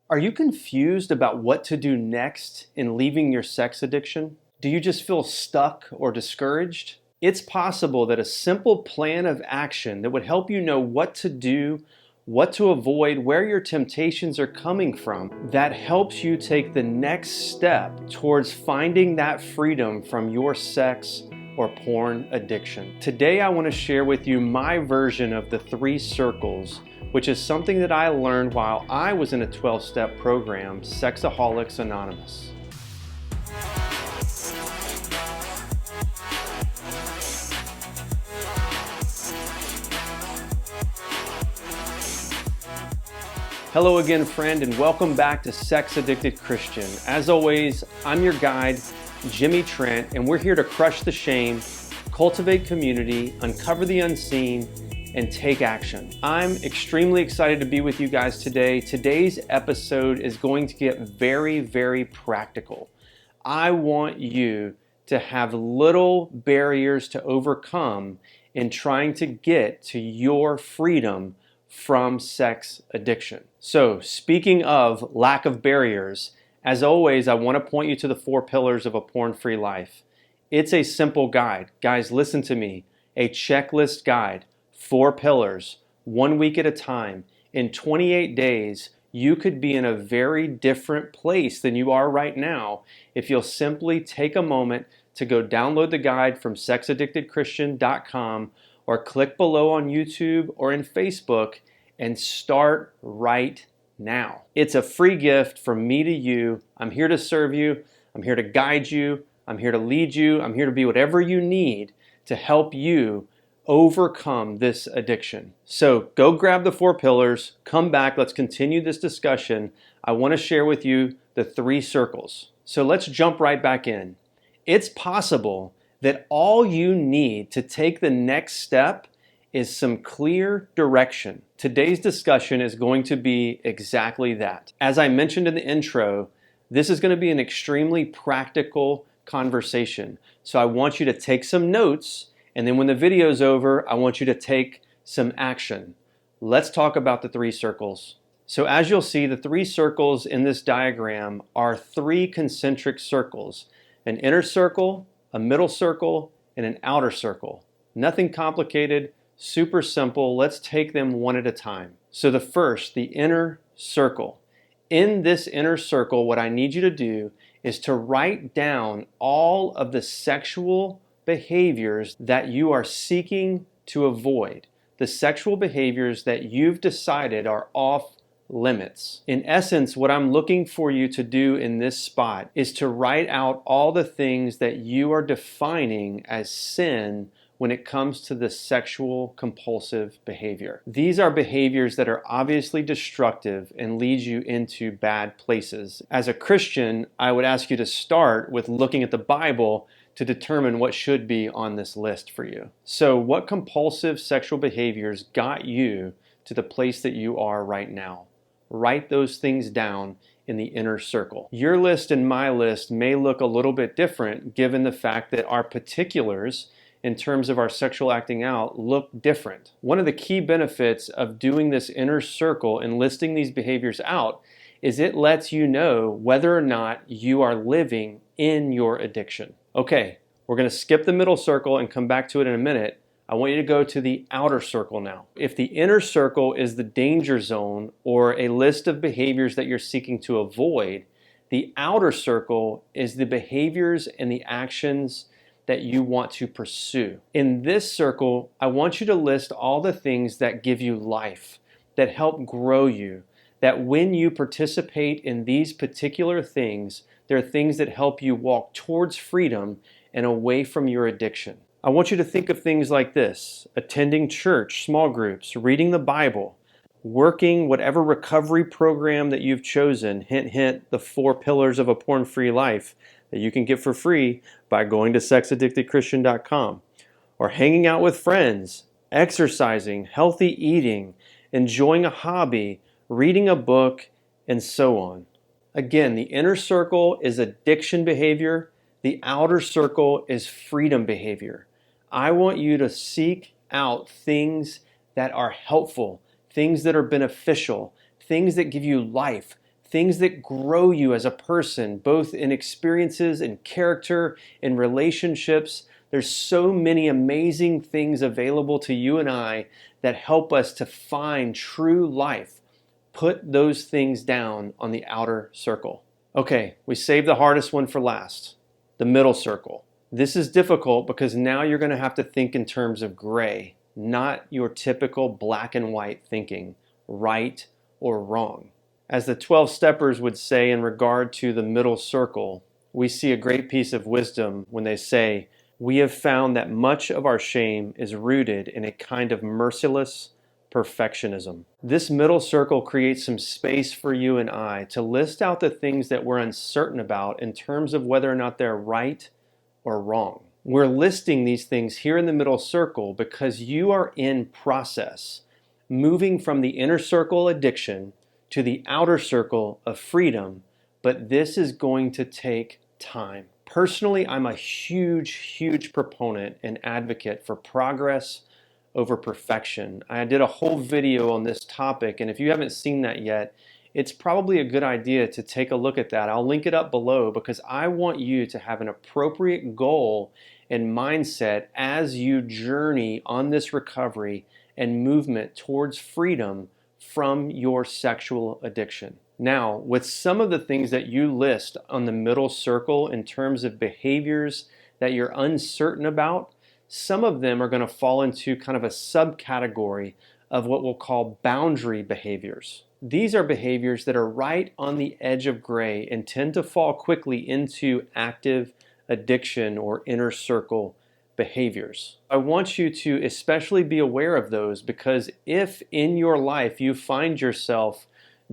Are you confused about what to do next in leaving your sex addiction? Do you just feel stuck or discouraged? It's possible that a simple plan of action that would help you know what to do, what to avoid, where your temptations are coming from, that helps you take the next step towards finding that freedom from your sex or porn addiction. Today I want to share with you my version of the 3 circles, which is something that I learned while I was in a 12-step program, Sexaholics Anonymous. Hello again, friend, and welcome back to Sex Addicted Christian. As always, I'm your guide, Jimmy Trent, and we're here to crush the shame, cultivate community, uncover the unseen, and take action. I'm extremely excited to be with you guys today. Today's episode is going to get very, very practical. I want you to have little barriers to overcome in trying to get to your freedom from sex addiction. So, speaking of lack of barriers, as always, I want to point you to the 4 pillars of a porn-free life. It's a simple guide. Guys, listen to me. A checklist guide. 4 pillars, 1 week at a time. In 28 days, you could be in a very different place than you are right now if you'll simply take a moment to go download the guide from sexaddictedchristian.com or click below on YouTube or in Facebook and start right now. It's a free gift from me to you. I'm here to serve you. I'm here to guide you. I'm here to lead you. I'm here to be whatever you need to help you overcome this addiction. So go grab the 4 pillars, come back, let's continue this discussion. I want to share with you the 3 circles. So let's jump right back in. It's possible that all you need to take the next step is some clear direction. Today's discussion is going to be exactly that. As I mentioned in the intro, this is going to be an extremely practical conversation. So I want you to take some notes, and then when the video is over, I want you to take some action. Let's talk about the 3 circles. So as you'll see, the 3 circles in this diagram are 3 concentric circles: an inner circle, a middle circle, and an outer circle. Nothing complicated, super simple. Let's take them one at a time. So the first, the inner circle. In this inner circle, what I need you to do is to write down all of the sexual behaviors that you are seeking to avoid, the sexual behaviors that you've decided are off limits. In essence, what I'm looking for you to do in this spot is to write out all the things that you are defining as sin when it comes to the sexual compulsive behavior. These are behaviors that are obviously destructive and lead you into bad places. As a Christian, I would ask you to start with looking at the Bible to determine what should be on this list for you. So, what compulsive sexual behaviors got you to the place that you are right now? Write those things down in the inner circle. Your list and my list may look a little bit different given the fact that our particulars in terms of our sexual acting out look different. One of the key benefits of doing this inner circle and listing these behaviors out is it lets you know whether or not you are living in your addiction. Okay, we're going to skip the middle circle and come back to it in a minute. I want you to go to the outer circle now. If the inner circle is the danger zone or a list of behaviors that you're seeking to avoid, the outer circle is the behaviors and the actions that you want to pursue. In this circle, I want you to list all the things that give you life, that help grow you, that when you participate in these particular things, there are things that help you walk towards freedom and away from your addiction. I want you to think of things like this: attending church, small groups, reading the Bible, working whatever recovery program that you've chosen, hint, hint, the 4 pillars of a porn-free life that you can get for free by going to sexaddictedchristian.com, or hanging out with friends, exercising, healthy eating, enjoying a hobby, reading a book, and so on. Again, the inner circle is addiction behavior. The outer circle is freedom behavior. I want you to seek out things that are helpful, things that are beneficial, things that give you life, things that grow you as a person, both in experiences and character, in relationships. There's so many amazing things available to you and I that help us to find true life. Put those things down on the outer circle. Okay, we saved the hardest one for last, the middle circle. This is difficult because now you're going to have to think in terms of gray, not your typical black and white thinking, right or wrong. As the 12 steppers would say in regard to the middle circle, we see a great piece of wisdom when they say, "We have found that much of our shame is rooted in a kind of merciless perfectionism." This middle circle creates some space for you and I to list out the things that we're uncertain about in terms of whether or not they're right or wrong. We're listing these things here in the middle circle because you are in process, moving from the inner circle addiction to the outer circle of freedom, but this is going to take time. Personally, I'm a huge proponent and advocate for progress over perfection. I did a whole video on this topic, and if you haven't seen that yet, it's probably a good idea to take a look at that. I'll link it up below because I want you to have an appropriate goal and mindset as you journey on this recovery and movement towards freedom from your sexual addiction. Now, with some of the things that you list on the middle circle in terms of behaviors that you're uncertain about, some of them are going to fall into kind of a subcategory of what we'll call boundary behaviors. These are behaviors that are right on the edge of gray and tend to fall quickly into active addiction or inner circle behaviors. I want you to especially be aware of those because if in your life you find yourself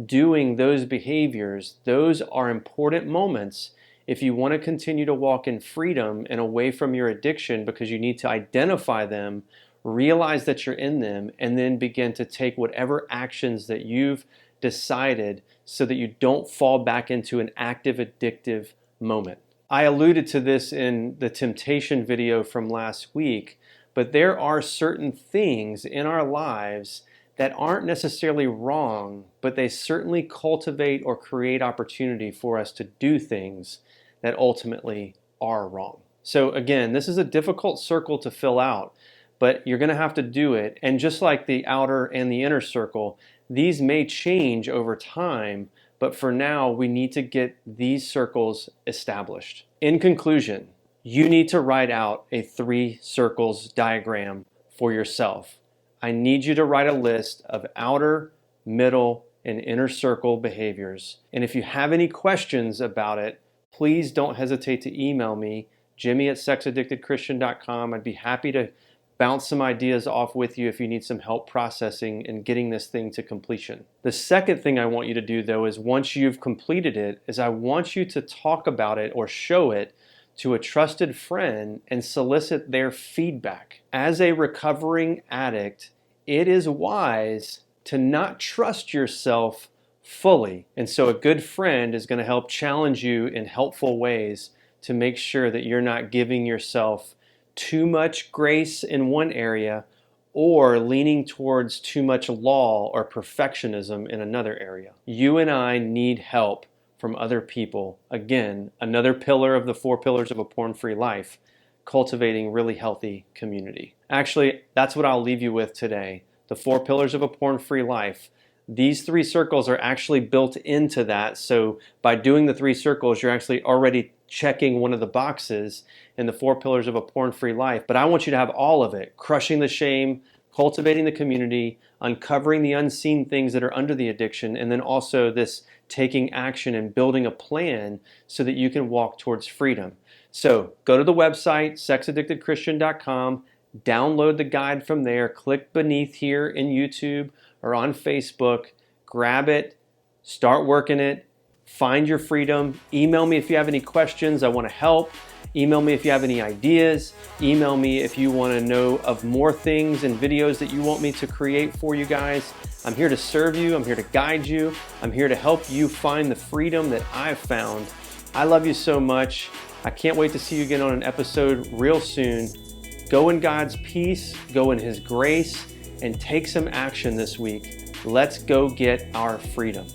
doing those behaviors, those are important moments if you want to continue to walk in freedom and away from your addiction, because you need to identify them, realize that you're in them, and then begin to take whatever actions that you've decided so that you don't fall back into an active addictive moment. I alluded to this in the temptation video from last week, but there are certain things in our lives that aren't necessarily wrong, but they certainly cultivate or create opportunity for us to do things that ultimately are wrong. So again, this is a difficult circle to fill out, but you're going to have to do it. And just like the outer and the inner circle, these may change over time, but for now, we need to get these circles established. In conclusion, you need to write out a 3 circles diagram for yourself. I need you to write a list of outer, middle, and inner circle behaviors. And if you have any questions about it, please don't hesitate to email me, jimmy@sexaddictedchristian.com. I'd be happy to bounce some ideas off with you if you need some help processing and getting this thing to completion. The second thing I want you to do though is once you've completed it, is I want you to talk about it or show it to a trusted friend and solicit their feedback. As a recovering addict, it is wise to not trust yourself fully. And so a good friend is going to help challenge you in helpful ways to make sure that you're not giving yourself too much grace in one area or leaning towards too much law or perfectionism in another area. You and I need help from other people. Again, another pillar of the 4 pillars of a porn-free life, cultivating really healthy community. Actually, that's what I'll leave you with today. The 4 pillars of a porn-free life. These 3 circles are actually built into that. So by doing the 3 circles, you're actually already checking one of the boxes in the 4 pillars of a porn-free life. But I want you to have all of it: crushing the shame, cultivating the community, uncovering the unseen things that are under the addiction, and then also this taking action and building a plan so that you can walk towards freedom. So go to the website, sexaddictedchristian.com, download the guide from there, click beneath here in YouTube or on Facebook, grab it, start working it, find your freedom. Email me if you have any questions. I want to help. Email me if you have any ideas. Email me if you want to know of more things and videos that you want me to create for you guys. I'm here to serve you. I'm here to guide you. I'm here to help you find the freedom that I've found. I love you so much. I can't wait to see you again on an episode real soon. Go in God's peace, go in His grace, and take some action this week. Let's go get our freedom.